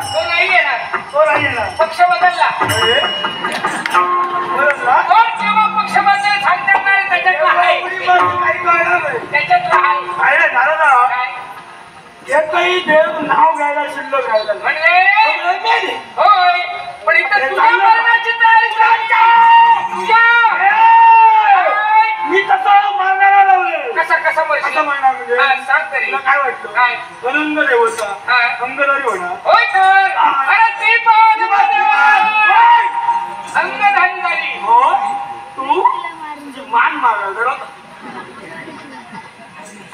तो नाही येणार. तो नाही येणार. पक्ष बदलला. कोण केव्हा पक्ष बदल सांगतात नाही त्याच्यातला आहे. त्याच्यातला आहे. अरे नारायणा एकही देव नाव घ्यायला शिल्लक घ्यायला म्हणजे होय पण इथं तुझ्या मरणाची तयारी तुझ्या मी तसं मारणारा लावले. कसा कसा असं म्हणणार म्हणजे सांग तरी तुला काय वाटतं? काय अनंग देवता अंगधारी होणार. होय तर अरे ते पण अंगधारी झाली. हो तू मान मारा जरा.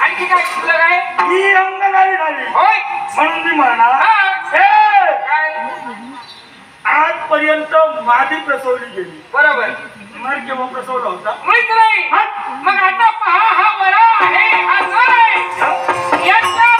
आणखी काय शिकलं काय ही अंगधारी झाली होय म्हणून मी म्हणणार काय आजपर्यंत मादी प्रसवली गेली. बरोबर नर केव्हा प्रसवला होता? माहित नाही. मग आता पहा हा बरा आहे हा नर आहे. यांचा